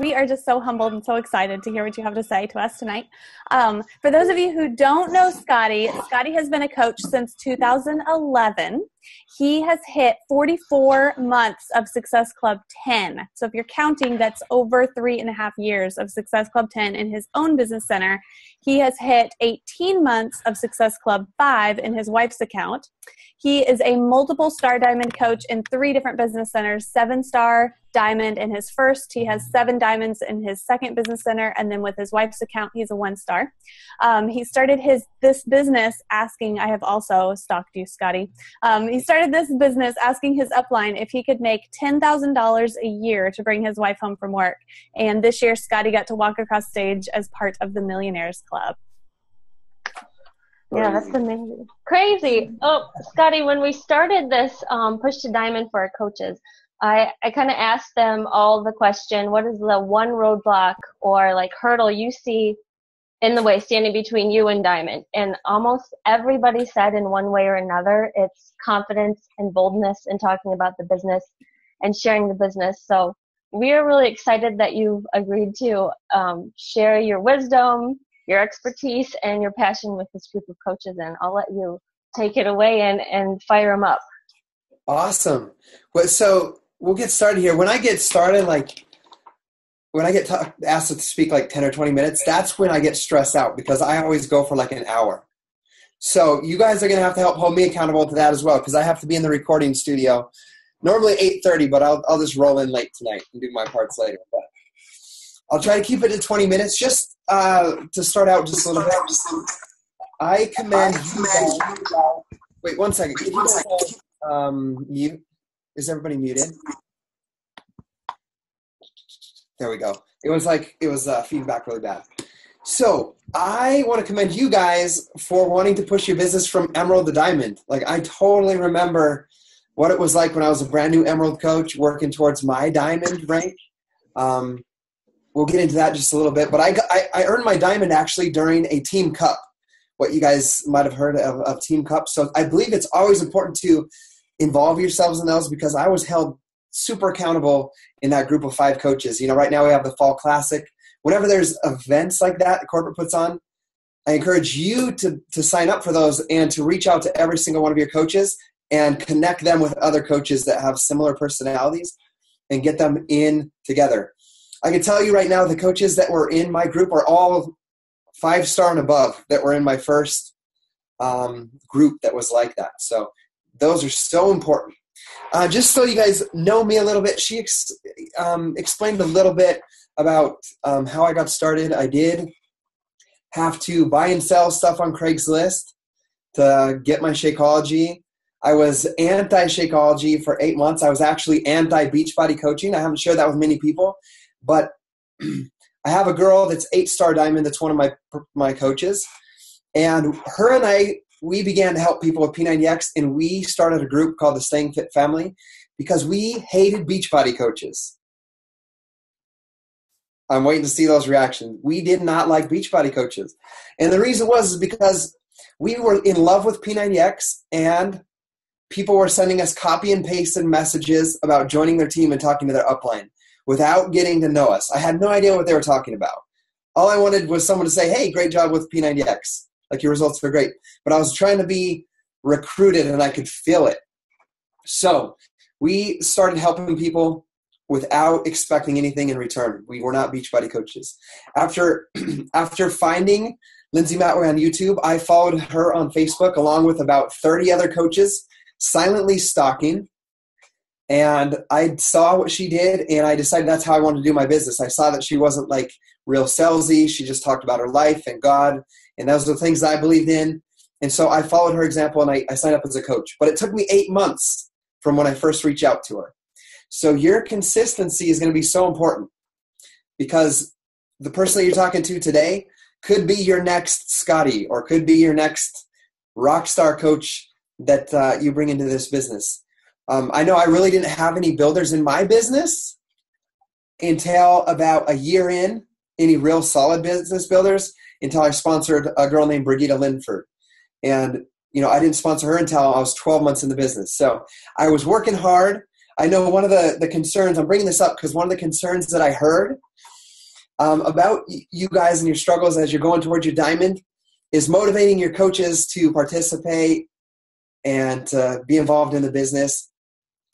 We are just so humbled and so excited to hear what you have to say to us tonight. For those of you who don't know Scottie, Scottie has been a coach since 2011. He has hit 44 months of Success Club 10. So if you're counting, that's over 3.5 years of Success Club 10 in his own business center. He has hit 18 months of Success Club 5 in his wife's account. He is a multiple star diamond coach in 3 different business centers, 7-star diamond in his first. He has 7 diamonds in his second business center. And then with his wife's account, he's a 1-star. He started this business asking, I have also stalked you, Scottie. He started this business asking his upline if he could make $10,000 a year to bring his wife home from work. And this year, Scottie got to walk across stage as part of the Millionaires Club. Yeah, that's amazing. Crazy. Oh, Scottie, when we started this Push to Diamond for our coaches, I kind of asked them all the question, what is the one roadblock or like hurdle you see in the way standing between you and Diamond? And almost everybody said in one way or another, it's confidence and boldness in talking about the business and sharing the business. So we are really excited that you've agreed to share your wisdom, your expertise, and your passion with this group of coaches. And I'll let you take it away and fire them up. Awesome. Well, so we'll get started here. When I get started, when I get asked to speak like 10 or 20 minutes, that's when I get stressed out because I always go for like an hour. So you guys are going to have to help hold me accountable to that as well because I have to be in the recording studio. Normally 8:30, but I'll just roll in late tonight and do my parts later. But I'll try to keep it to 20 minutes just to start out just a little bit. I commend you guys. Wait, one second. Can you mute? Is everybody muted? There we go. It was feedback really bad. So I want to commend you guys for wanting to push your business from emerald to diamond. Like I totally remember what it was like when I was a brand new emerald coach working towards my diamond rank. We'll get into that just a little bit, but I earned my diamond actually during a team cup, what you guys might have heard of team cup. So I believe it's always important to involve yourselves in those because I was held super accountable in that group of 5 coaches. You know, right now we have the Fall Classic. Whenever there's events like that the corporate puts on, I encourage you to sign up for those and to reach out to every single one of your coaches and connect them with other coaches that have similar personalities and get them in together. I can tell you right now the coaches that were in my group are all 5-star and above that were in my first group that was like that. So those are so important. Just so you guys know me a little bit, she explained a little bit about how I got started. I did have to buy and sell stuff on Craigslist to get my Shakeology. I was anti-Shakeology for 8 months. I was actually anti-Beachbody coaching. I haven't shared that with many people, but I have a girl that's 8-star diamond that's one of my coaches, and her and I, we began to help people with P90X, and we started a group called the Staying Fit Family because we hated Beachbody coaches. I'm waiting to see those reactions. We did not like Beachbody coaches. And the reason was because we were in love with P90X, and people were sending us copy and pasted messages about joining their team and talking to their upline without getting to know us. I had no idea what they were talking about. All I wanted was someone to say, hey, great job with P90X. Like, your results were great. But I was trying to be recruited, and I could feel it. So we started helping people without expecting anything in return. We were not Beachbody coaches. After finding Lindsay Matway on YouTube, I followed her on Facebook along with about 30 other coaches, silently stalking. And I saw what she did, and I decided that's how I wanted to do my business. I saw that she wasn't like real salesy. She just talked about her life and God, and those are the things that I believed in. And so I followed her example, and I signed up as a coach. But it took me 8 months from when I first reached out to her. So your consistency is going to be so important because the person that you're talking to today could be your next Scottie or could be your next rock star coach that you bring into this business. I know I really didn't have any builders in my business until about a year in, any real solid business builders, until I sponsored a girl named Brigitte Linford. And, I didn't sponsor her until I was 12 months in the business. So I was working hard. I know one of the concerns, I'm bringing this up because one of the concerns that I heard about you guys and your struggles as you're going towards your diamond is motivating your coaches to participate and to be involved in the business.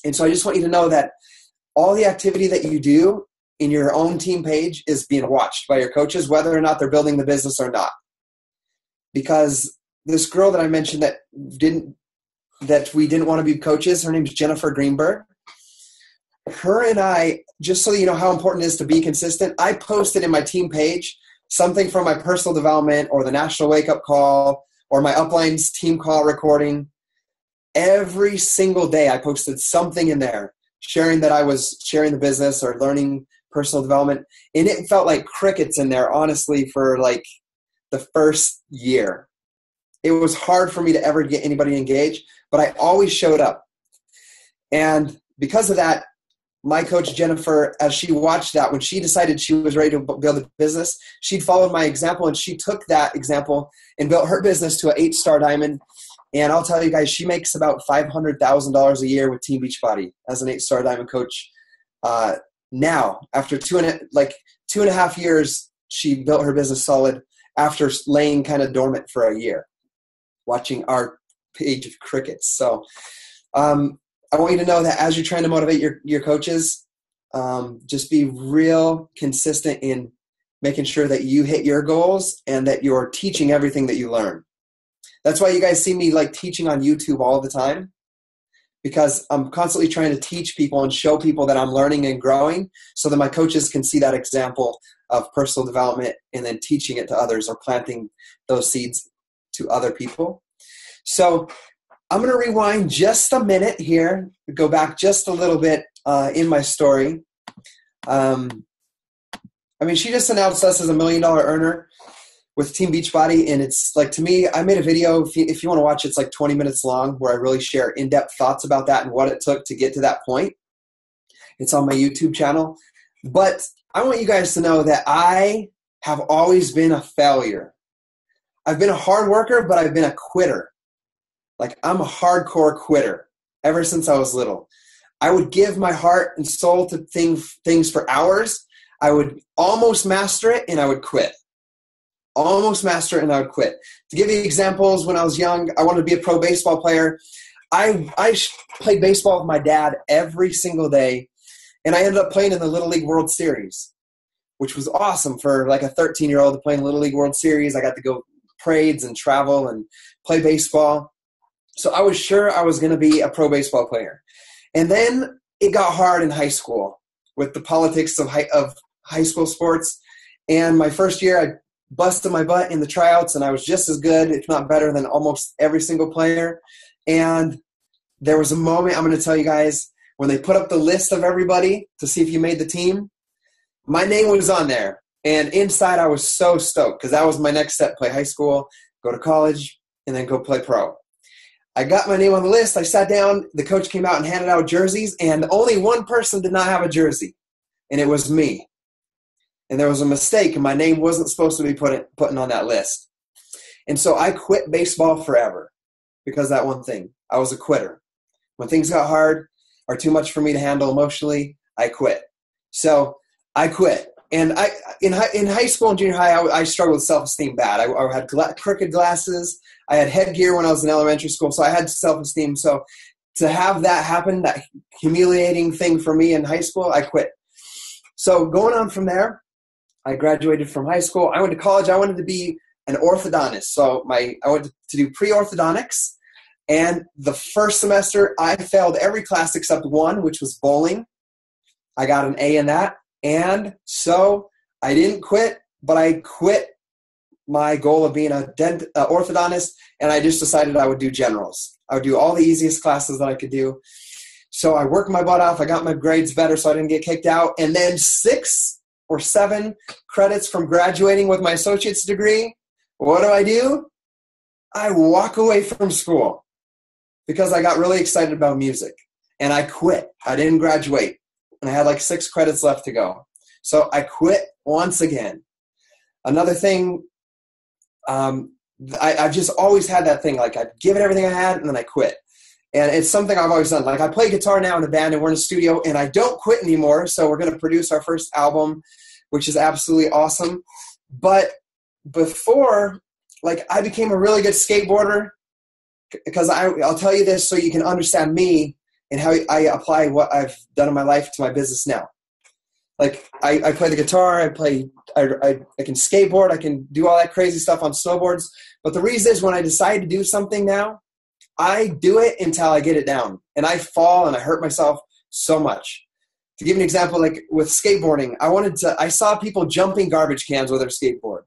And so I just want you to know that all the activity that you do in your own team page is being watched by your coaches, whether or not they're building the business or not. Because this girl that I mentioned that we didn't want to be coaches, her name's Jennifer Greenberg. Her and I, just so you know how important it is to be consistent, I posted in my team page something from my personal development or the National Wake Up Call or my Uplines team call recording. Every single day I posted something in there sharing that I was sharing the business or learning personal development. And it felt like crickets in there, honestly, for like the first year. It was hard for me to ever get anybody engaged, but I always showed up. And because of that, my coach, Jennifer, as she watched that, when she decided she was ready to build a business, she'd followed my example, and she took that example and built her business to an 8-star diamond. And I'll tell you guys, she makes about $500,000 a year with Team Beachbody as an 8-star diamond coach. Now, after 2.5 years, she built her business solid after laying kind of dormant for a year, watching our page of crickets. So I want you to know that as you're trying to motivate your coaches, just be real consistent in making sure that you hit your goals and that you're teaching everything that you learn. That's why you guys see me like teaching on YouTube all the time, because I'm constantly trying to teach people and show people that I'm learning and growing so that my coaches can see that example of personal development and then teaching it to others or planting those seeds to other people. So I'm going to rewind just a minute here, go back just a little bit in my story. She just announced us as $1 million earner with Team Beachbody, and it's like, to me, I made a video, if you want to watch it, it's like 20 minutes long, where I really share in-depth thoughts about that and what it took to get to that point. It's on my YouTube channel. But I want you guys to know that I have always been a failure. I've been a hard worker, but I've been a quitter. Like, I'm a hardcore quitter ever since I was little. I would give my heart and soul to things for hours. I would almost master it, and I would quit. Almost master it, and I would quit. To give you examples, when I was young, I wanted to be a pro baseball player. I played baseball with my dad every single day, and I ended up playing in the Little League World Series, which was awesome for like a 13-year-old to play in the Little League World Series. I got to go parades and travel and play baseball. So I was sure I was going to be a pro baseball player. And then it got hard in high school with the politics of high school sports. And my first year, I busted my butt in the tryouts, and I was just as good, if not better, than almost every single player. And there was a moment, I'm going to tell you guys, when they put up the list of everybody to see if you made the team, my name was on there. And inside, I was so stoked, because that was my next step: play high school, go to college, and then go play pro. I got my name on the list. I sat down. The coach came out and handed out jerseys, and only one person did not have a jersey, and it was me. And there was a mistake, and my name wasn't supposed to be putting on that list. And so I quit baseball forever because of that one thing. I was a quitter. When things got hard or too much for me to handle emotionally, I quit. So I quit. And in high school and junior high, I struggled with self-esteem bad. I had crooked glasses. I had headgear when I was in elementary school, so I had self-esteem. So to have that happen, that humiliating thing for me in high school, I quit. So going on from there, I graduated from high school. I went to college. I wanted to be an orthodontist. So I went to do pre-orthodontics. And the first semester, I failed every class except one, which was bowling. I got an A in that. And so I didn't quit, but I quit my goal of being an orthodontist, and I just decided I would do generals. I would do all the easiest classes that I could do. So I worked my butt off. I got my grades better so I didn't get kicked out. And then 6 or 7 credits from graduating with my associate's degree, what do? I walk away from school because I got really excited about music, and I quit. I didn't graduate, and I had like 6 credits left to go. So I quit once again. Another thing, I've just always had that thing, like I'd give it everything I had, and then I quit. And it's something I've always done. Like I play guitar now in a band and we're in a studio and I don't quit anymore. So we're going to produce our first album, which is absolutely awesome. But before, like I became a really good skateboarder because I'll tell you this so you can understand me and how I apply what I've done in my life to my business now. Like I play the guitar, I can skateboard, I can do all that crazy stuff on snowboards. But the reason is when I decide to do something now, I do it until I get it down. And I fall and I hurt myself so much. To give an example, like with skateboarding, I saw people jumping garbage cans with their skateboard.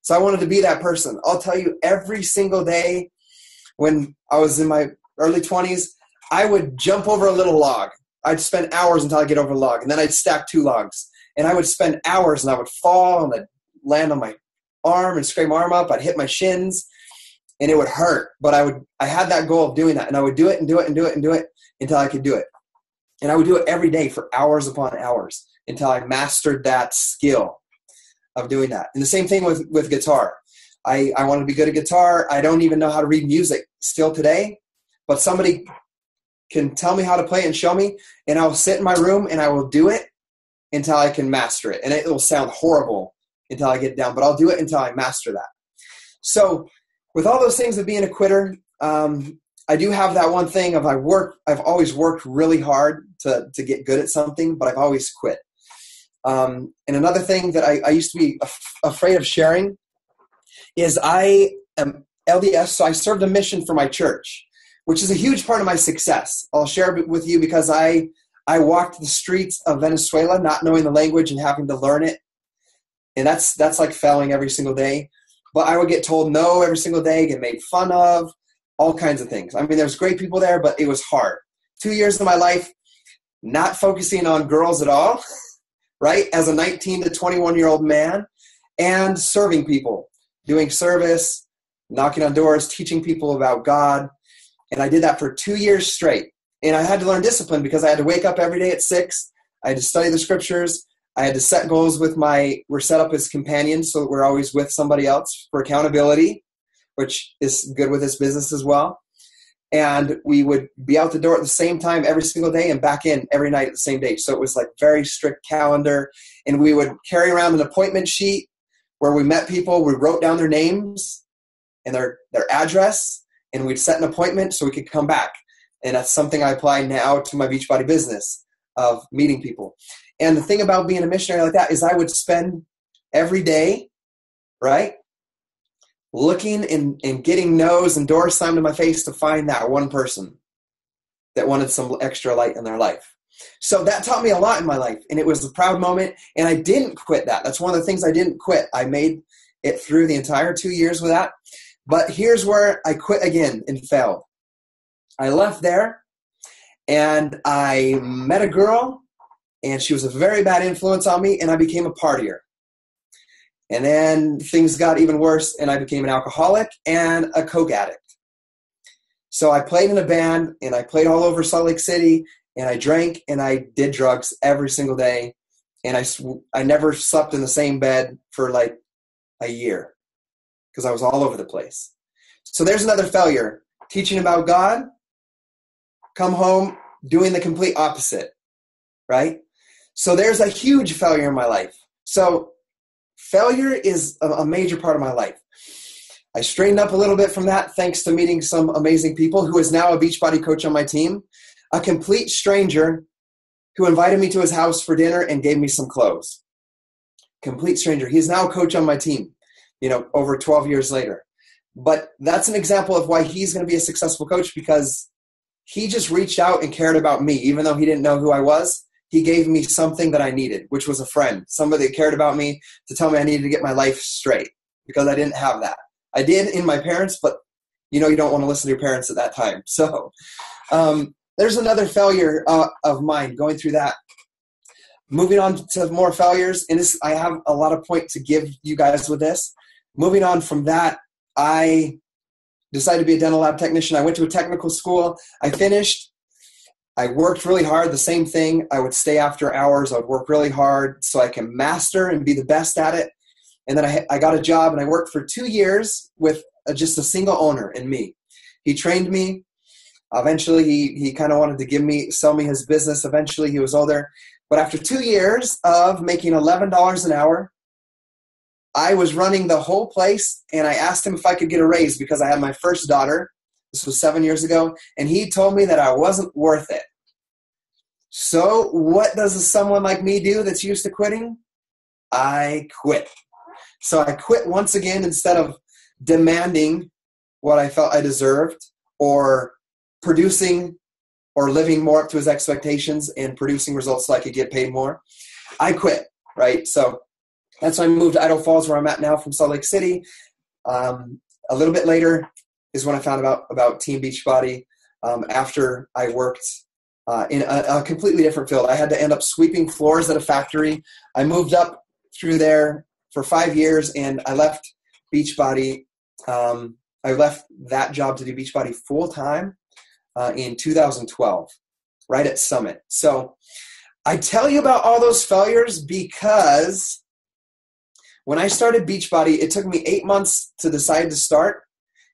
So I wanted to be that person. I'll tell you, every single day when I was in my early 20s, I would jump over a little log. I'd spend hours until I get over a log. And then I'd stack 2 logs. And I would spend hours and I would fall and I'd land on my arm and scrape my arm up. I'd hit my shins. And it would hurt, but I had that goal of doing that, and I would do it and do it and do it and do it until I could do it. And I would do it every day for hours upon hours until I mastered that skill of doing that. And the same thing with guitar. I want to be good at guitar. I don't even know how to read music still today, but somebody can tell me how to play it and show me, and I'll sit in my room and I will do it until I can master it. And it will sound horrible until I get it down, but I'll do it until I master that. So with all those things of being a quitter, I do have that one thing of I've always worked really hard to get good at something, but I've always quit. And another thing that I used to be afraid of sharing is I am LDS, so I served a mission for my church, which is a huge part of my success. I'll share it with you because I walked the streets of Venezuela not knowing the language and having to learn it. And that's like failing every single day. But I would get told no every single day, get made fun of, all kinds of things. I mean, there's great people there, but it was hard. 2 years of my life, not focusing on girls at all, right? As a 19 to 21-year-old man, and serving people, doing service, knocking on doors, teaching people about God. And I did that for 2 years straight. And I had to learn discipline because I had to wake up every day at 6. I had to study the scriptures. I had to set goals we're set up as companions, so that we're always with somebody else for accountability, which is good with this business as well. And we would be out the door at the same time every single day and back in every night at the same day. So it was like very strict calendar. And we would carry around an appointment sheet where we met people. We wrote down their names and their address, and we'd set an appointment so we could come back. And that's something I apply now to my Beachbody business of meeting people. And the thing about being a missionary like that is I would spend every day, right, looking and getting no's and doors slammed in my face to find that one person that wanted some extra light in their life. So that taught me a lot in my life, and it was a proud moment, and I didn't quit that. That's one of the things I didn't quit. I made it through the entire 2 years with that. But here's where I quit again and failed. I left there, and I met a girl, and she was a very bad influence on me, and I became a partier. And then things got even worse, and I became an alcoholic and a coke addict. So I played in a band, and I played all over Salt Lake City, and I drank, and I did drugs every single day, and I never slept in the same bed for like a year because I was all over the place. So there's another failure. Teaching about God, come home doing the complete opposite, right? So there's a huge failure in my life. So failure is a major part of my life. I straightened up a little bit from that thanks to meeting some amazing people who is now a Beachbody coach on my team, a complete stranger who invited me to his house for dinner and gave me some clothes. Complete stranger. He's now a coach on my team, over 12 years later. But that's an example of why he's going to be a successful coach, because he just reached out and cared about me. Even though he didn't know who I was, he gave me something that I needed, which was a friend, somebody that cared about me to tell me I needed to get my life straight because I didn't have that. I did in my parents, but you don't want to listen to your parents at that time. So there's another failure of mine going through that. Moving on to more failures, and I have a lot of point to give you guys with this. Moving on from that, I decided to be a dental lab technician. I went to a technical school. I finished. I worked really hard. The same thing. I would stay after hours. I would work really hard so I can master and be the best at it. And then I got a job, and I worked for 2 years with just a single owner and me. He trained me. Eventually, he kind of wanted to sell me his business. Eventually, he was older. But after 2 years of making $11 an hour, I was running the whole place, and I asked him if I could get a raise because I had my first daughter. This was 7 years ago, and he told me that I wasn't worth it. So what does someone like me do that's used to quitting? I quit. So I quit once again instead of demanding what I felt I deserved or producing or living more up to his expectations and producing results so I could get paid more. I quit, right? So that's when I moved to Idaho Falls, where I'm at now, from Salt Lake City. A little bit later is when I found about Team Beachbody after I worked in a completely different field. I had to end up sweeping floors at a factory. I moved up through there for 5 years, and I left Beachbody. I left that job to do Beachbody full-time in 2012, right at Summit. So I tell you about all those failures because when I started Beachbody, it took me 8 months to decide to start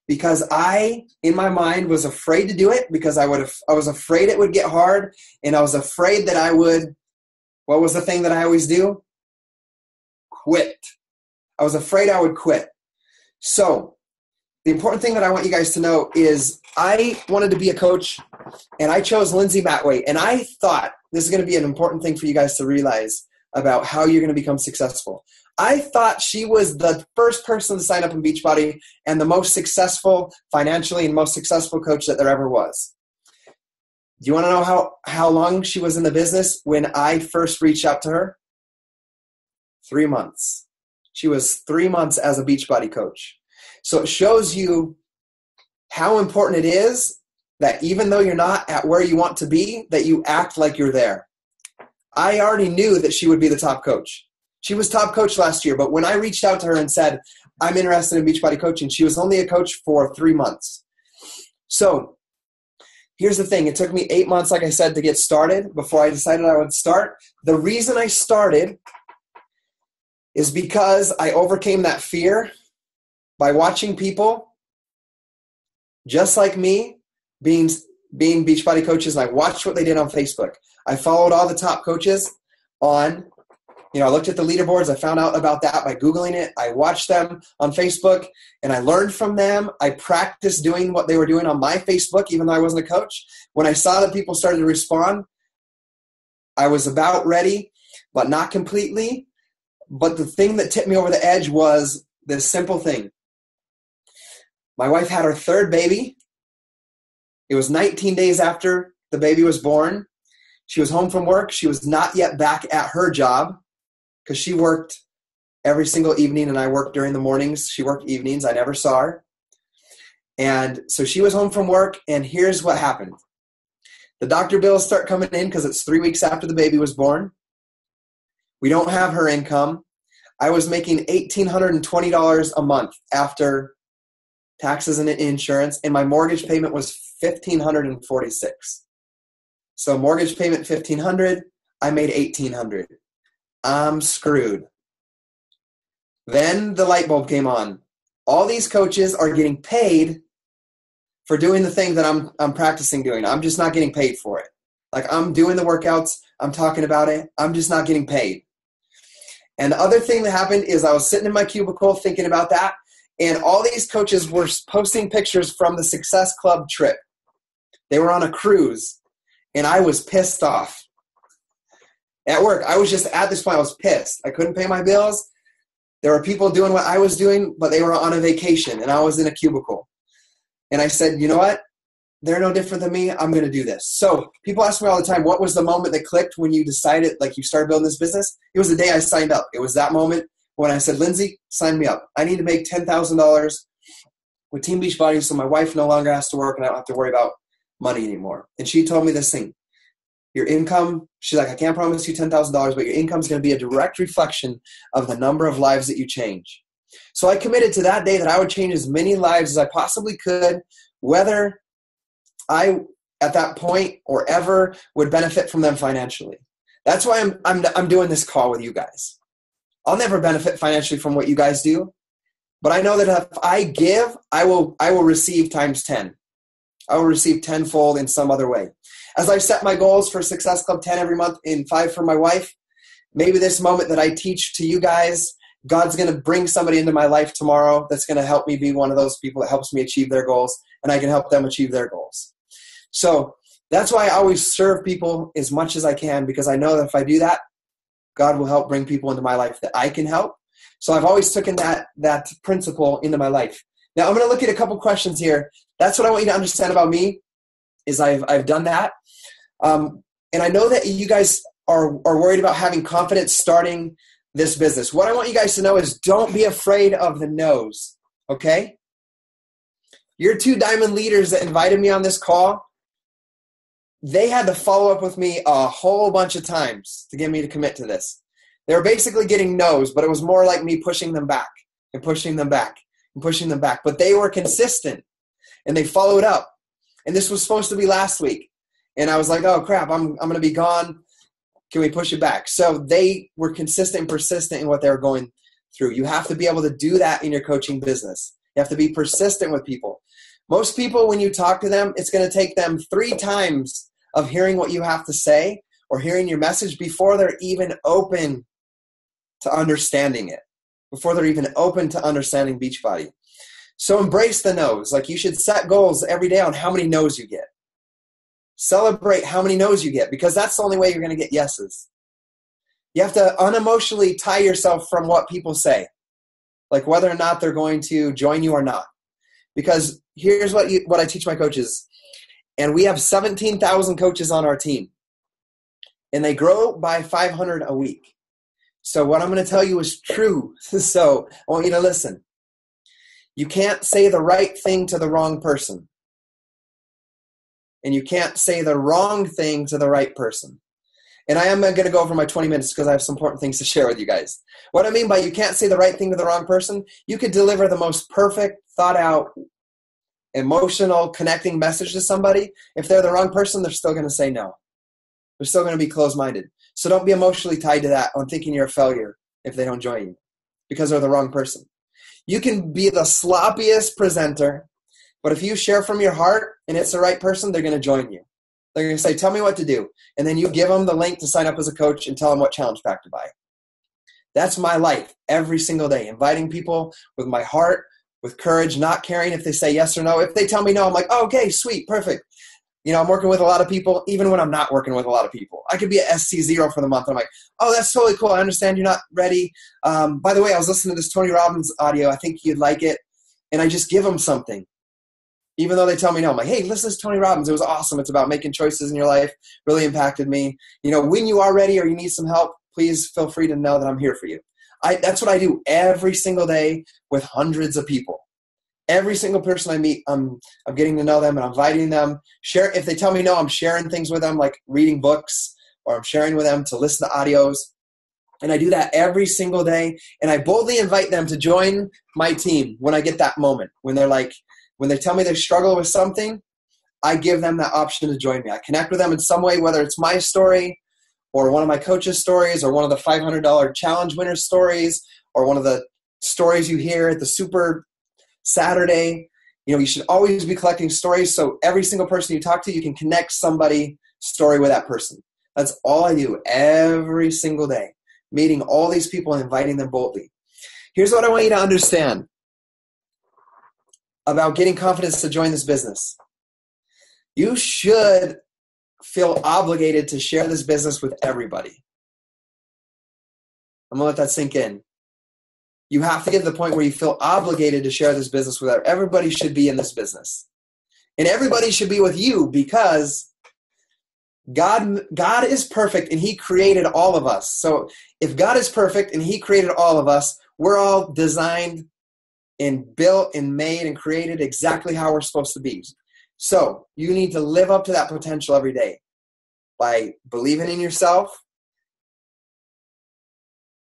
because I, in my mind, was afraid to do it because I was afraid it would get hard, and I was afraid that I would, what was the thing that I always do? Quit. I was afraid I would quit. So the important thing that I want you guys to know is I wanted to be a coach, and I chose Lindsay Matway, and I thought this is going to be an important thing for you guys to realize about how you're going to become successful. I thought she was the first person to sign up in Beachbody and the most successful financially and most successful coach that there ever was. Do you want to know how long she was in the business when I first reached out to her? 3 months. She was 3 months as a Beachbody coach. So it shows you how important it is that even though you're not at where you want to be, that you act like you're there. I already knew that she would be the top coach. She was top coach last year, but when I reached out to her and said, I'm interested in Beachbody coaching, she was only a coach for 3 months. So here's the thing. It took me 8 months, like I said, to get started before I decided I would start. The reason I started is because I overcame that fear by watching people just like me being Beachbody coaches, and I watched what they did on Facebook. I followed all the top coaches on, I looked at the leaderboards. I found out about that by Googling it. I watched them on Facebook, and I learned from them. I practiced doing what they were doing on my Facebook, even though I wasn't a coach. When I saw that people started to respond, I was about ready, but not completely. But the thing that tipped me over the edge was this simple thing. My wife had her third baby. It was 19 days after the baby was born. She was home from work. She was not yet back at her job because she worked every single evening and I worked during the mornings. She worked evenings. I never saw her. And so she was home from work, and here's what happened. The doctor bills start coming in because it's 3 weeks after the baby was born. We don't have her income. I was making $1,820 a month after taxes and insurance, and my mortgage payment was $1,546. So mortgage payment $1,500, I made $1,800. I'm screwed. Then the light bulb came on. All these coaches are getting paid for doing the thing that I'm practicing doing. I'm just not getting paid for it. Like, I'm doing the workouts, I'm talking about it, I'm just not getting paid. And the other thing that happened is I was sitting in my cubicle thinking about that, and all these coaches were posting pictures from the Success Club trip. They were on a cruise, and I was pissed off. At work, I was just at this point, I was pissed. I couldn't pay my bills. There were people doing what I was doing, but they were on a vacation, and I was in a cubicle. And I said, you know what? They're no different than me. I'm going to do this. So people ask me all the time, what was the moment that clicked when you decided, like, you started building this business? It was the day I signed up. It was that moment when I said, Lindsay, sign me up. I need to make $10,000 with Team Beachbody so my wife no longer has to work and I don't have to worry about money anymore. And she told me this thing. Your income, she's like, I can't promise you $10,000, but your income is going to be a direct reflection of the number of lives that you change. So I committed to that day that I would change as many lives as I possibly could, whether I, at that point or ever, would benefit from them financially. That's why I'm doing this call with you guys. I'll never benefit financially from what you guys do, but I know that if I give, I will receive times 10. I will receive tenfold in some other way. As I set my goals for Success Club 10 every month and 5 for my wife, maybe this moment that I teach to you guys, God's going to bring somebody into my life tomorrow that's going to help me be one of those people that helps me achieve their goals, and I can help them achieve their goals. So that's why I always serve people as much as I can, because I know that if I do that, God will help bring people into my life that I can help. So I've always taken that principle into my life. Now I'm going to look at a couple questions here. That's what I want you to understand about me, is I've done that. And I know that you guys are worried about having confidence starting this business. What I want you guys to know is don't be afraid of the no's, okay? Your 2 diamond leaders that invited me on this call, they had to follow up with me a whole bunch of times to get me to commit to this. They were basically getting no's, but it was more like me pushing them back and pushing them back and pushing them back. But they were consistent, and they followed up. And this was supposed to be last week. And I was like, oh, crap, I'm going to be gone. Can we push it back? So they were consistent and persistent in what they were going through. You have to be able to do that in your coaching business. You have to be persistent with people. Most people, when you talk to them, it's going to take them 3 times of hearing what you have to say or hearing your message before they're even open to understanding it, before they're even open to understanding Beachbody. So embrace the no's. Like, you should set goals every day on how many no's you get. Celebrate how many no's you get, because that's the only way you're going to get yeses. You have to unemotionally tie yourself from what people say, like whether or not they're going to join you or not. Because here's what I teach my coaches. And we have 17,000 coaches on our team, and they grow by 500 a week. So what I'm going to tell you is true. So I want you to listen. You can't say the right thing to the wrong person. And you can't say the wrong thing to the right person. And I am going to go over my 20 minutes because I have some important things to share with you guys. What I mean by you can't say the right thing to the wrong person, you could deliver the most perfect, thought out, emotional, connecting message to somebody. If they're the wrong person, they're still going to say no. They're still going to be closed-minded. So don't be emotionally tied to that on thinking you're a failure if they don't join you because they're the wrong person. You can be the sloppiest presenter, but if you share from your heart and it's the right person, they're going to join you. They're going to say, tell me what to do. And then you give them the link to sign up as a coach and tell them what challenge pack to buy. That's my life every single day, inviting people with my heart, with courage, not caring if they say yes or no. If they tell me no, I'm like, oh, okay, sweet, perfect. You know, I'm working with a lot of people, even when I'm not working with a lot of people. I could be at SC0 for the month. And I'm like, oh, that's totally cool. I understand you're not ready. By the way, I was listening to this Tony Robbins audio. I think you'd like it. And I just give them something. Even though they tell me no, I'm like, hey, listen to Tony Robbins. It was awesome. It's about making choices in your life. Really impacted me. You know, when you are ready or you need some help, please feel free to know that I'm here for you. That's what I do every single day with hundreds of people. Every single person I meet, I'm getting to know them and I'm inviting them. If they tell me no, I'm sharing things with them, like reading books, or I'm sharing with them to listen to audios. And I do that every single day. And I boldly invite them to join my team when I get that moment. When they tell me they struggle with something, I give them that option to join me. I connect with them in some way, whether it's my story or one of my coaches' stories or one of the $500 challenge winners' stories or one of the stories you hear at the Super Saturday. You know, you should always be collecting stories, so every single person you talk to, you can connect somebody's story with that person. That's all I do every single day, meeting all these people and inviting them boldly. Here's what I want you to understand about getting confidence to join this business. You should feel obligated to share this business with everybody. I'm going to let that sink in. You have to get to the point where you feel obligated to share this business with everybody. Everybody should be in this business. And everybody should be with you because God is perfect and he created all of us. So if God is perfect and he created all of us, we're all designed and built and made and created exactly how we're supposed to be. So you need to live up to that potential every day by believing in yourself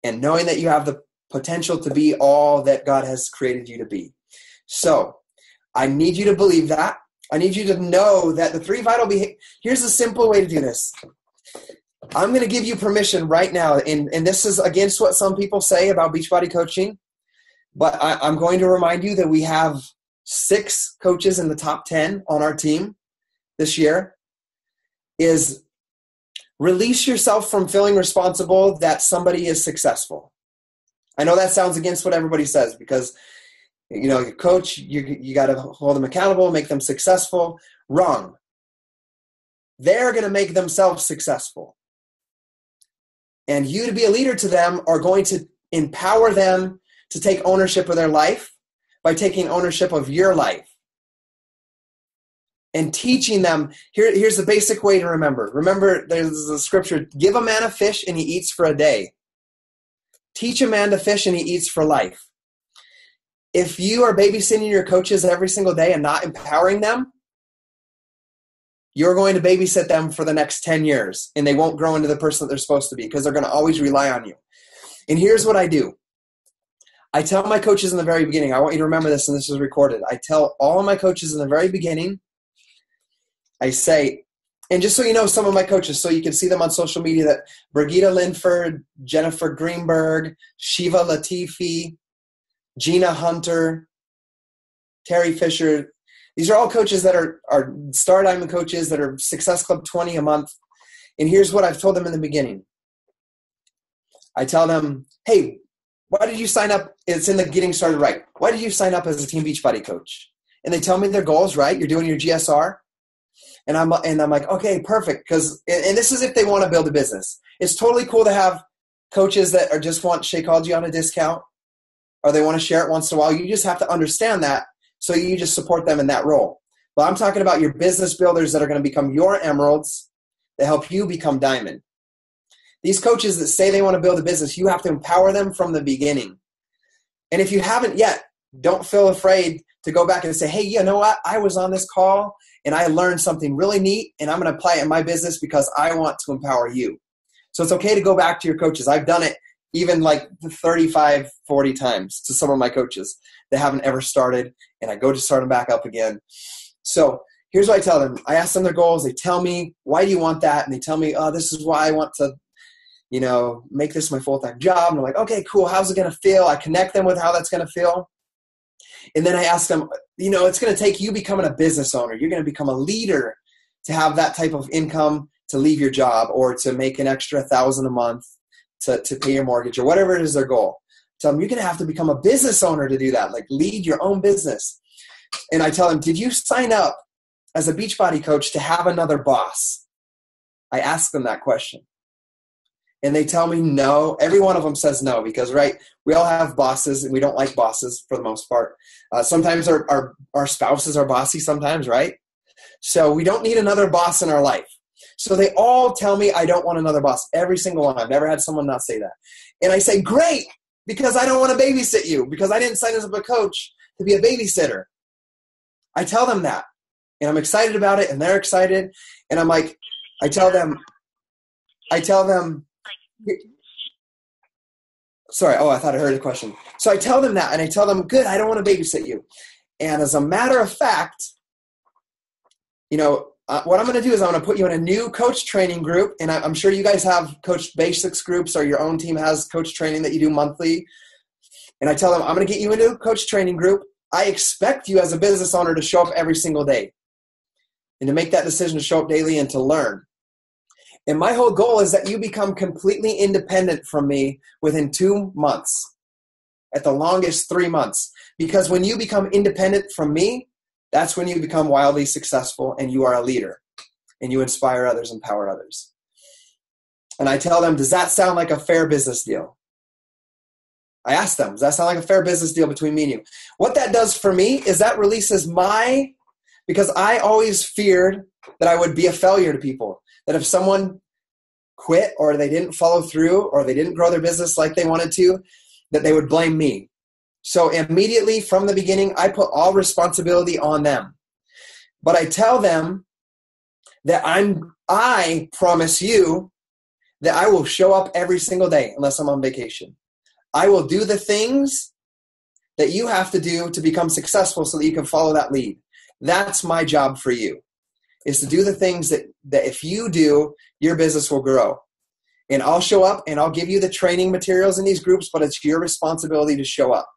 and knowing that you have the potential to be all that God has created you to be. So I need you to believe that. I need you to know that the 3 vital behaviors. Here's a simple way to do this. I'm going to give you permission right now, and this is against what some people say about Beachbody coaching, but I'm going to remind you that we have 6 coaches in the top 10 on our team this year is release yourself from feeling responsible that somebody is successful. I know that sounds against what everybody says because, your coach, you got to hold them accountable, make them successful. Wrong. They're going to make themselves successful. And you to be a leader to them are going to empower them to take ownership of their life by taking ownership of your life. And teaching them, here's the basic way to remember. Remember, there's a scripture, give a man a fish and he eats for a day. Teach a man to fish and he eats for life. If you are babysitting your coaches every single day and not empowering them, you're going to babysit them for the next 10 years and they won't grow into the person that they're supposed to be because they're going to always rely on you. And here's what I do. I tell my coaches in the very beginning, I want you to remember this and this is recorded. I tell all of my coaches in the very beginning, I say, and just so you know some of my coaches, so you can see them on social media, that Brigitte Linford, Jennifer Greenberg, Shiva Latifi, Gina Hunter, Terry Fisher. These are all coaches that are Star Diamond coaches that are Success Club 20 a month. And here's what I've told them in the beginning. I tell them, hey, why did you sign up? It's in the Getting Started Right. Why did you sign up as a Team Beachbody coach? And they tell me their goals, right? You're doing your GSR. And I'm like, okay, perfect. And this is if they want to build a business. It's totally cool to have coaches that just want Shakeology on a discount, or they want to share it once in a while. You just have to understand that. So you just support them in that role. But I'm talking about your business builders that are going to become your emeralds that help you become diamond. These coaches that say they want to build a business, you have to empower them from the beginning. And if you haven't yet, don't feel afraid to go back and say, hey, you know what? I was on this call and I learned something really neat and I'm going to apply it in my business because I want to empower you. So it's okay to go back to your coaches. I've done it even like 35, 40 times to some of my coaches that haven't ever started, and I go to start them back up again. So here's what I tell them. I ask them their goals. They tell me, why do you want that? And they tell me, oh, this is why I want to, make this my full-time job. And I'm like, okay, cool. How's it going to feel? I connect them with how that's going to feel. And then I ask them, it's going to take you becoming a business owner. You're going to become a leader to have that type of income to leave your job or to make an extra $1,000 a month to pay your mortgage or whatever it is their goal. Tell them you're going to have to become a business owner to do that, like lead your own business. And I tell them, did you sign up as a Beachbody coach to have another boss? I ask them that question. And they tell me no. Every one of them says no because, right, we all have bosses and we don't like bosses for the most part. Sometimes our spouses are bossy sometimes, right? So we don't need another boss in our life. So they all tell me I don't want another boss, every single one. I've never had someone not say that. And I say, great, because I don't want to babysit you, because I didn't sign as a coach to be a babysitter. I tell them that, and I'm excited about it, and they're excited. And I'm like, I tell them, sorry, I thought I heard a question. So I tell them that, and I tell them, good, I don't want to babysit you. And as a matter of fact, what I'm going to do is I'm going to put you in a new coach training group, and I'm sure you guys have coach basics groups or your own team has coach training that you do monthly. And I tell them, I'm going to get you into a coach training group. I expect you as a business owner to show up every single day and to make that decision to show up daily and to learn. And my whole goal is that you become completely independent from me within 2 months, at the longest 3 months. Because when you become independent from me, that's when you become wildly successful and you are a leader and you inspire others, empower others. And I tell them, does that sound like a fair business deal? I ask them, does that sound like a fair business deal between me and you? What that does for me is that releases because I always feared that I would be a failure to people, that if someone quit or they didn't follow through or they didn't grow their business like they wanted to, that they would blame me. So immediately from the beginning, I put all responsibility on them. But I tell them that I promise you that I will show up every single day unless I'm on vacation. I will do the things that you have to do to become successful so that you can follow that lead. That's my job for you, is to do the things that if you do, your business will grow. And I'll show up and I'll give you the training materials in these groups, but it's your responsibility to show up.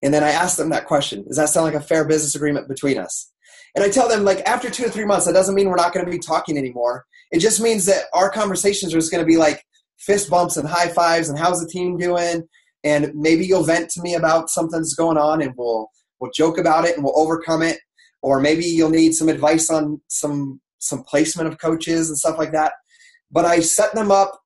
And then I ask them that question. Does that sound like a fair business agreement between us? And I tell them, like, after 2 to 3 months, that doesn't mean we're not going to be talking anymore. It just means that our conversations are just going to be like fist bumps and high fives and how's the team doing? And maybe you'll vent to me about something that's going on and we'll joke about it and we'll overcome it. Or maybe you'll need some advice on some placement of coaches and stuff like that. But I set them up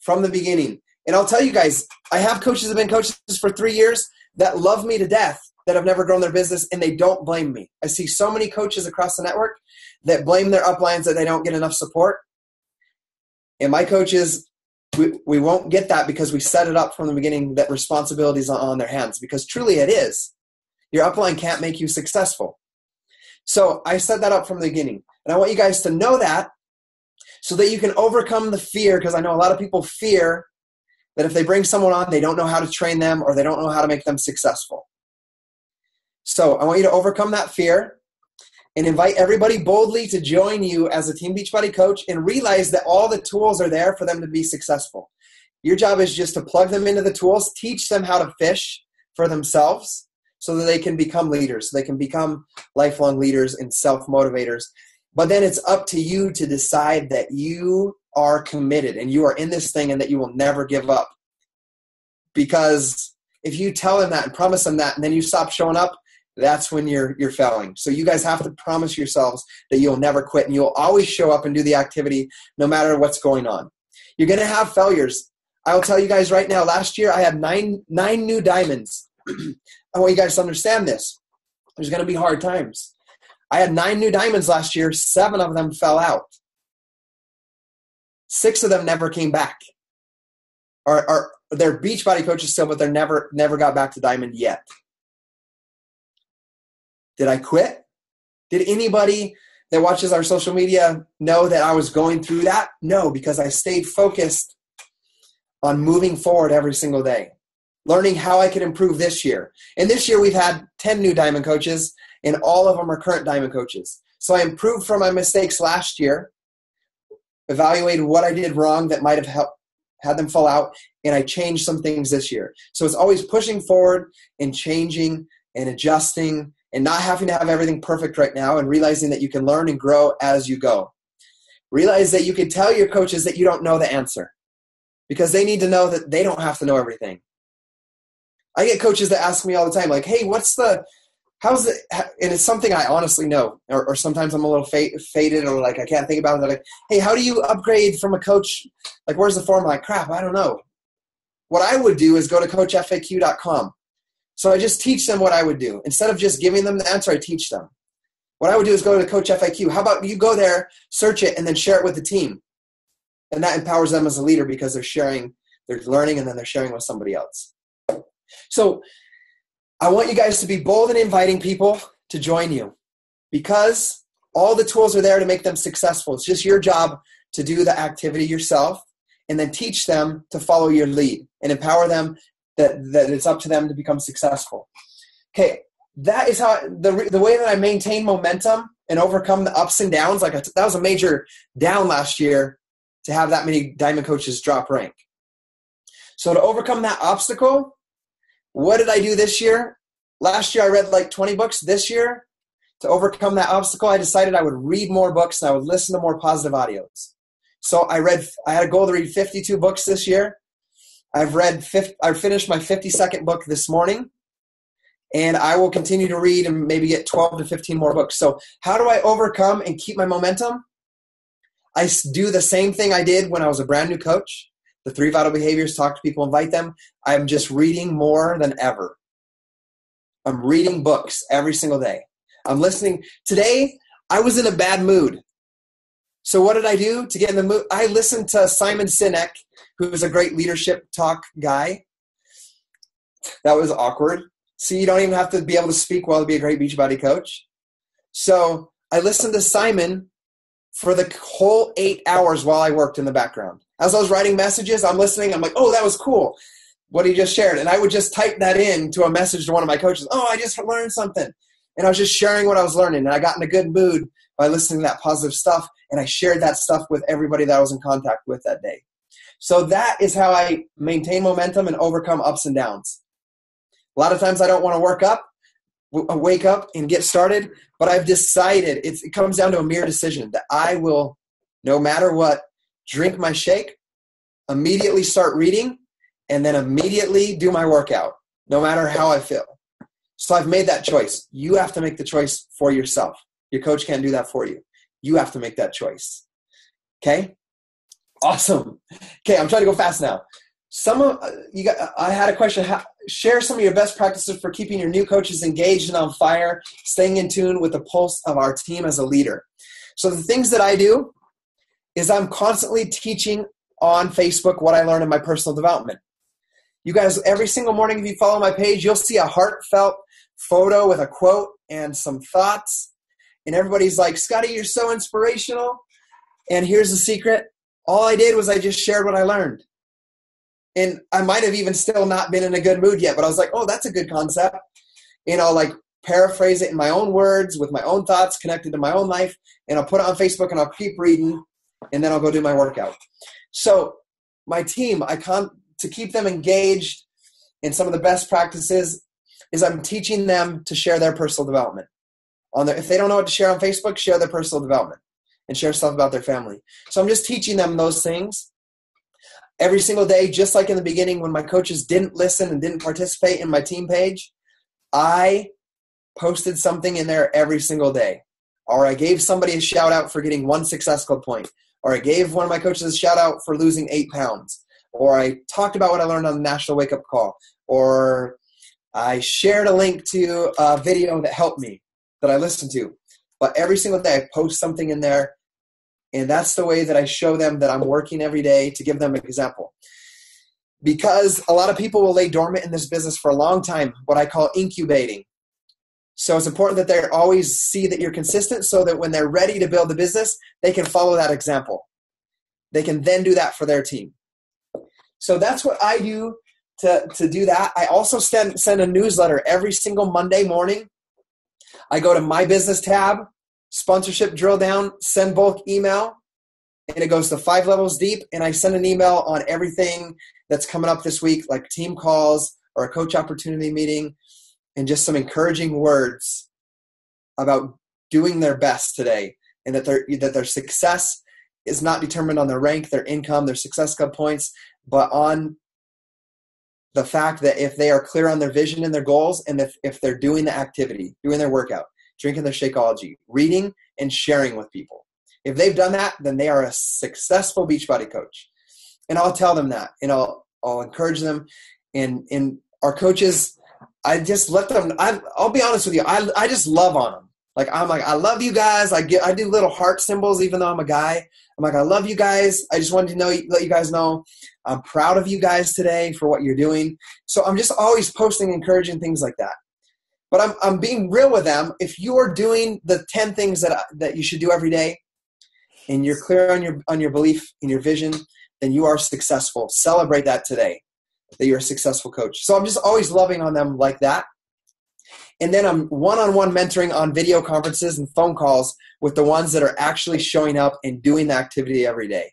from the beginning. And I'll tell you guys, I have coaches that have been coaches for 3 years that love me to death, that have never grown their business, and they don't blame me. I see so many coaches across the network that blame their uplines that they don't get enough support. And my coaches, we won't get that because we set it up from the beginning that responsibility is on their hands, because truly it is. Your upline can't make you successful. So I set that up from the beginning. And I want you guys to know that so that you can overcome the fear, because I know a lot of people fear that if they bring someone on, they don't know how to train them or they don't know how to make them successful. So I want you to overcome that fear and invite everybody boldly to join you as a Team Beachbody coach, and realize that all the tools are there for them to be successful. Your job is just to plug them into the tools, teach them how to fish for themselves so that they can become leaders, so they can become lifelong leaders and self-motivators. But then it's up to you to decide that you are committed and you are in this thing and that you will never give up. Because if you tell them that and promise them that and then you stop showing up, that's when you're failing. So you guys have to promise yourselves that you'll never quit and you'll always show up and do the activity no matter what's going on. You're going to have failures. I will tell you guys right now, last year I had nine new diamonds. I want you guys to understand this. There's going to be hard times. I had 9 new diamonds last year. 7 of them fell out. 6 of them never came back. Or they're Beachbody coaches still, but they're never got back to diamond yet. Did I quit? Did anybody that watches our social media know that I was going through that? No, because I stayed focused on moving forward every single day, learning how I could improve this year. And this year we've had 10 new diamond coaches, and all of them are current diamond coaches. So I improved from my mistakes last year, evaluated what I did wrong that might have had them fall out, and I changed some things this year. So it's always pushing forward and changing and adjusting and not having to have everything perfect right now, and realizing that you can learn and grow as you go. Realize that you can tell your coaches that you don't know the answer, because they need to know that they don't have to know everything. I get coaches that ask me all the time, like, hey, how's it? And it's something I honestly know, or sometimes I'm a little faded, or like I can't think about it. They're like, hey, how do you upgrade from a coach? Like, where's the form? I'm like, crap, I don't know. What I would do is go to coachfaq.com. So I just teach them what I would do. Instead of just giving them the answer, I teach them. What I would do is go to Coach FAQ. How about you go there, search it, and then share it with the team? And that empowers them as a leader, because they're learning, and then they're sharing with somebody else. So I want you guys to be bold in inviting people to join you, because all the tools are there to make them successful. It's just your job to do the activity yourself, and then teach them to follow your lead and empower them that it's up to them to become successful. Okay, that is how the way that I maintain momentum and overcome the ups and downs. That was a major down last year to have that many diamond coaches drop rank. So to overcome that obstacle, what did I do this year? Last year I read like 20 books. This year, to overcome that obstacle, I decided I would read more books and I would listen to more positive audios. So I had a goal to read 52 books this year. I finished my 52nd book this morning, and I will continue to read and maybe get 12 to 15 more books. So how do I overcome and keep my momentum? I do the same thing I did when I was a brand new coach. The 3 vital behaviors: talk to people, invite them. I'm just reading more than ever. I'm reading books every single day. I'm listening. Today, I was in a bad mood. So what did I do to get in the mood? I listened to Simon Sinek, who is a great leadership talk guy. That was awkward. See, you don't even have to be able to speak well to be a great Beachbody coach. So I listened to Simon for the whole 8 hours while I worked in the background. As I was writing messages, I'm listening. I'm like, oh, that was cool, what he just shared. And I would just type that in to a message to one of my coaches. Oh, I just learned something. And I was just sharing what I was learning. And I got in a good mood by listening to that positive stuff. And I shared that stuff with everybody that I was in contact with that day. So that is how I maintain momentum and overcome ups and downs. A lot of times I don't want to wake up and get started, but I've decided it comes down to a mere decision that I will, no matter what, drink my shake, immediately start reading, and then immediately do my workout, no matter how I feel. So I've made that choice. You have to make the choice for yourself. Your coach can't do that for you. You have to make that choice. Okay? Awesome. Okay, I'm trying to go fast now. I had a question. Share some of your best practices for keeping your new coaches engaged and on fire, staying in tune with the pulse of our team as a leader. So the things that I do is I'm constantly teaching on Facebook what I learn in my personal development. You guys, every single morning, if you follow my page, you'll see a heartfelt photo with a quote and some thoughts. And everybody's like, Scottie, you're so inspirational. And here's the secret. All I did was I just shared what I learned. And I might have even still not been in a good mood yet, but I was like, oh, that's a good concept. And I'll like paraphrase it in my own words with my own thoughts connected to my own life. And I'll put it on Facebook and I'll keep reading. And then I'll go do my workout. So my team, to keep them engaged in some of the best practices is I'm teaching them to share their personal development. If they don't know what to share on Facebook, share their personal development and share stuff about their family. So I'm just teaching them those things every single day, just like in the beginning when my coaches didn't listen and didn't participate in my team page. I posted something in there every single day. Or I gave somebody a shout out for getting one success club point. Or I gave one of my coaches a shout out for losing 8 pounds. Or I talked about what I learned on the National Wake Up Call. Or I shared a link to a video that helped me, that I listened to. But every single day I post something in there. And that's the way that I show them that I'm working every day to give them an example. Because a lot of people will lay dormant in this business for a long time, what I call incubating. So it's important that they always see that you're consistent so that when they're ready to build the business, they can follow that example. They can then do that for their team. So that's what I do to do that. I also send a newsletter every single Monday morning. I go to my business tab, sponsorship drill down, send bulk email, and it goes to 5 levels deep. And I send an email on everything that's coming up this week, like team calls or a coach opportunity meeting, and just some encouraging words about doing their best today, and that their success is not determined on their rank, their income, their success club points, but on the fact that if they are clear on their vision and their goals, and if they're doing the activity, doing their workout, drinking their Shakeology, reading and sharing with people. If they've done that, then they are a successful Beachbody coach. And I'll tell them that, and I'll encourage them. And our coaches, I just let them, I'll be honest with you, I just love on them. I'm like, I love you guys. I do little heart symbols even though I'm a guy. I'm like, I love you guys. I just wanted to let you guys know I'm proud of you guys today for what you're doing. So I'm just always posting encouraging things like that. But I'm being real with them. If you are doing the 10 things that you should do every day, and you're clear on your belief in your vision, then you are successful. Celebrate that today, that you're a successful coach. So I'm just always loving on them like that. And then I'm one-on-one mentoring on video conferences and phone calls with the ones that are actually showing up and doing the activity every day.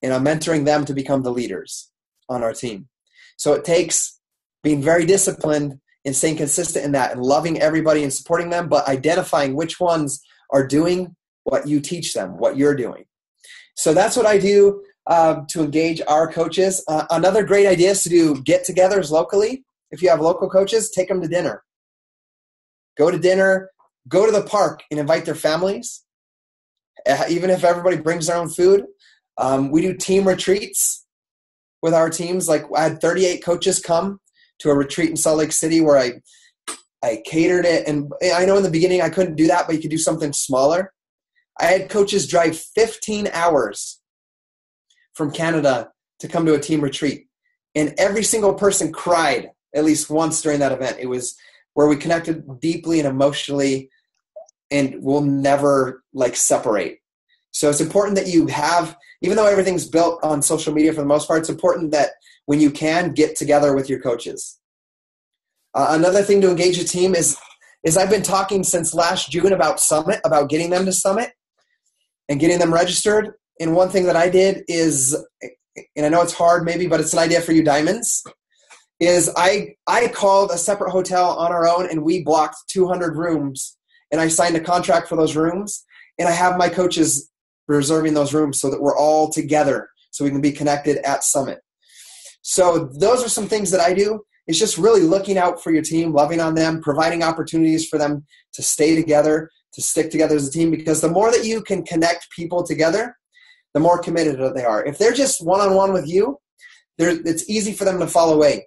And I'm mentoring them to become the leaders on our team. So it takes being very disciplined and staying consistent in that and loving everybody and supporting them, but identifying which ones are doing what you teach them, what you're doing. So that's what I do to engage our coaches. Another great idea is to do get-togethers locally. If you have local coaches, take them to dinner. Go to dinner, go to the park and invite their families, even if everybody brings their own food. We do team retreats with our teams. Like I had 38 coaches come to a retreat in Salt Lake City where I catered it. And I know in the beginning I couldn't do that, but you could do something smaller. I had coaches drive 15 hours from Canada to come to a team retreat. And every single person cried at least once during that event. It was where we connected deeply and emotionally, and we'll never separate. So it's important that you have, even though everything's built on social media for the most part, it's important that when you can, get together with your coaches. Another thing to engage a team is I've been talking since last June about Summit, about getting them to Summit and getting them registered. And one thing that I did is, and I know it's hard maybe, but it's an idea for you diamonds, is I called a separate hotel on our own, and we blocked 200 rooms, and I signed a contract for those rooms, and I have my coaches reserving those rooms so that we're all together so we can be connected at Summit. So those are some things that I do. It's just really looking out for your team, loving on them, providing opportunities for them to stay together, to stick together as a team, because the more that you can connect people together, the more committed they are. If they're just one-on-one with you, it's easy for them to fall away.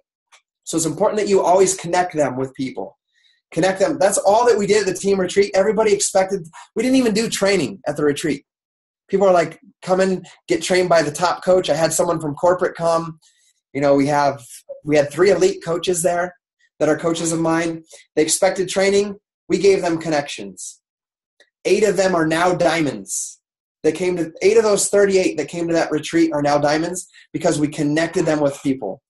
So it's important that you always connect them with people. Connect them. That's all that we did at the team retreat. Everybody expected. We didn't even do training at the retreat. People are like, come and get trained by the top coach. I had someone from corporate come. You know, we had 3 elite coaches there that are coaches of mine. They expected training. We gave them connections. 8 of them are now diamonds. 8 of those 38 that came to that retreat are now diamonds because we connected them with people.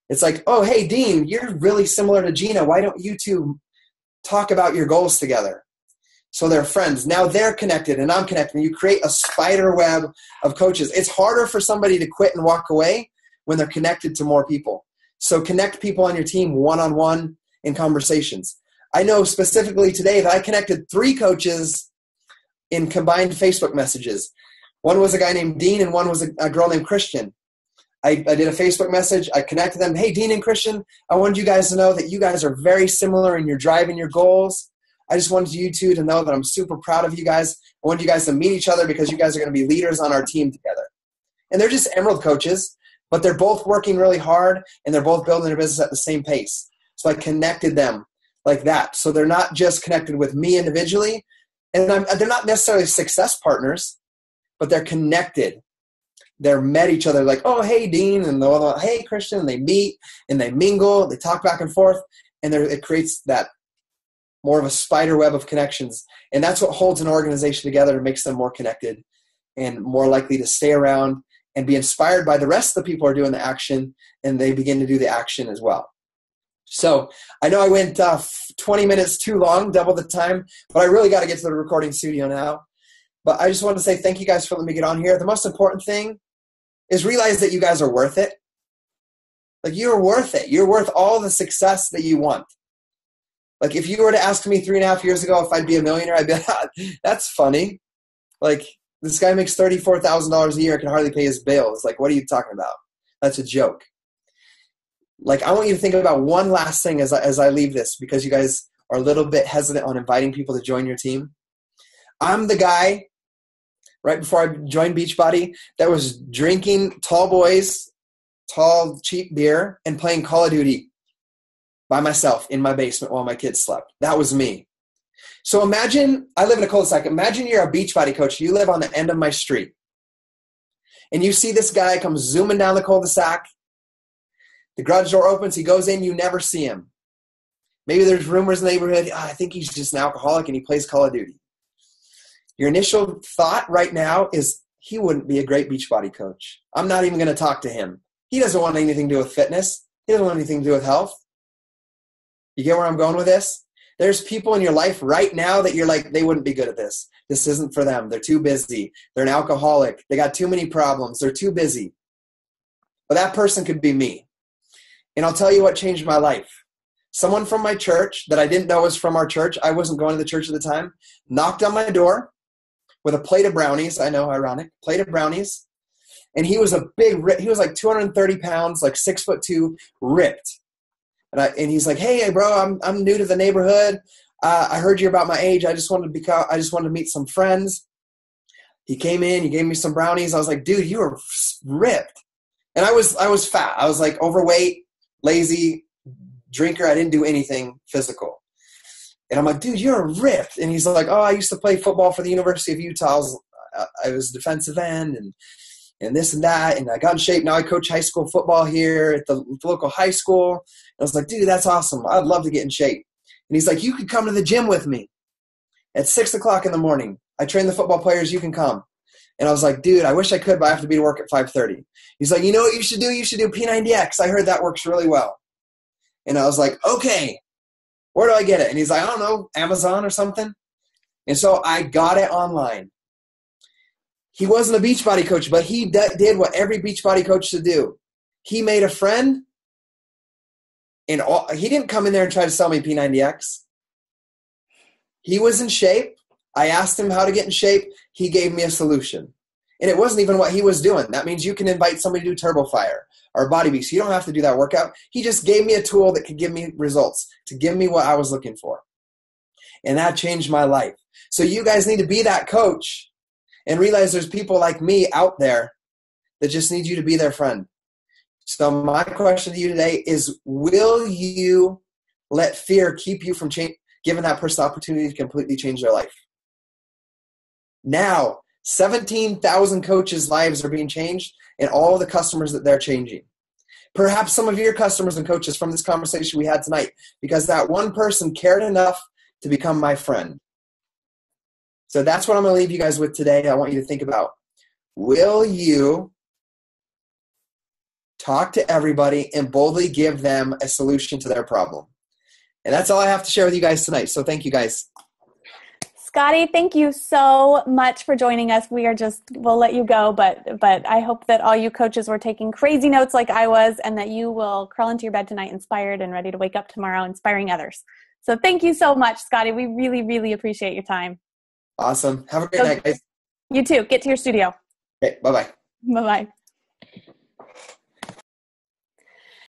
It's like, oh, hey, Dean, you're really similar to Gina. Why don't you two talk about your goals together? So they're friends. Now they're connected and I'm connected. And you create a spider web of coaches. It's harder for somebody to quit and walk away when they're connected to more people. So connect people on your team one-on-one in conversations. I know specifically today that I connected 3 coaches in combined Facebook messages. One was a guy named Dean and one was a girl named Christian. I did a Facebook message. I connected them. Hey, Dean and Christian, I wanted you guys to know that you guys are very similar in your drive and your goals. I just wanted you two to know that I'm super proud of you guys. I want you guys to meet each other because you guys are going to be leaders on our team together. And they're just Emerald coaches, but they're both working really hard and they're both building their business at the same pace. So I connected them like that. So they're not just connected with me individually, and they're not necessarily success partners, but they're connected. They're met each other like, oh, hey, Dean, and they'll, hey, Christian, and they meet and they mingle, they talk back and forth, and it creates that more of a spider web of connections. And that's what holds an organization together and makes them more connected and more likely to stay around and be inspired by the rest of the people who are doing the action, and they begin to do the action as well. So I know I went 20 minutes too long, double the time, but I really got to get to the recording studio now. But I just want to say thank you guys for letting me get on here. The most important thing is realize that you guys are worth it. Like, you're worth it. You're worth all the success that you want. Like, if you were to ask me 3.5 years ago if I'd be a millionaire, I'd be like, that's funny. Like, this guy makes $34,000 a year, can hardly pay his bills. Like, what are you talking about? That's a joke. Like, I want you to think about one last thing as I leave this, because you guys are a little bit hesitant on inviting people to join your team. I'm the guy, right before I joined Beachbody, that was drinking tall boys, tall, cheap beer, and playing Call of Duty by myself in my basement while my kids slept. That was me. So imagine, I live in a cul-de-sac. Imagine you're a Beachbody coach. You live on the end of my street. And you see this guy come zooming down the cul-de-sac. The garage door opens. He goes in. You never see him. Maybe there's rumors in the neighborhood. Oh, I think he's just an alcoholic and he plays Call of Duty. Your initial thought right now is, he wouldn't be a great Beachbody coach. I'm not even going to talk to him. He doesn't want anything to do with fitness. He doesn't want anything to do with health. You get where I'm going with this? There's people in your life right now that you're like, they wouldn't be good at this. This isn't for them. They're too busy. They're an alcoholic. They got too many problems. They're too busy. But that person could be me. And I'll tell you what changed my life. Someone from my church that I didn't know was from our church, I wasn't going to the church at the time, knocked on my door with a plate of brownies. I know, ironic. Plate of brownies. And he was he was like 230 pounds, like 6'2", ripped. And he's like, hey, bro, I'm new to the neighborhood. I heard you're about my age. I just wanted to meet some friends. He came in, he gave me some brownies. I was like, dude, you are ripped. And I was fat. I was like overweight, lazy, drinker. I didn't do anything physical. And I'm like, dude, you're ripped. And he's like, oh, I used to play football for the University of Utah. I was defensive end and this and that. And I got in shape. Now I coach high school football here at the local high school. And I was like, dude, that's awesome. I'd love to get in shape. And he's like, you could come to the gym with me at 6 o'clock in the morning. I train the football players. You can come. And I was like, dude, I wish I could, but I have to be to work at 5:30. He's like, you know what you should do? You should do P90X. I heard that works really well. And I was like, okay, where do I get it? And he's like, I don't know, Amazon or something. And so I got it online. He wasn't a Beachbody coach, but he did what every Beachbody coach should do. He made a friend he didn't come in there and try to sell me P90X. He was in shape. I asked him how to get in shape. He gave me a solution. And it wasn't even what he was doing. That means you can invite somebody to do Turbo Fire or Body Beast. You don't have to do that workout. He just gave me a tool that could give me results, to give me what I was looking for. And that changed my life. So you guys need to be that coach and realize there's people like me out there that just need you to be their friend. So my question to you today is, will you let fear keep you from giving that person the opportunity to completely change their life? Now, 17,000 coaches' lives are being changed, and all the customers that they're changing. Perhaps some of your customers and coaches from this conversation we had tonight, because that one person cared enough to become my friend. So that's what I'm going to leave you guys with today. I want you to think about, will you talk to everybody and boldly give them a solution to their problem? And that's all I have to share with you guys tonight. So thank you guys. Scottie, thank you so much for joining us. We'll let you go, but I hope that all you coaches were taking crazy notes like I was, and that you will crawl into your bed tonight inspired and ready to wake up tomorrow inspiring others. So thank you so much, Scottie. We really, really appreciate your time. Awesome. Have a great night, guys. You too. Get to your studio. Okay, bye-bye. Bye-bye.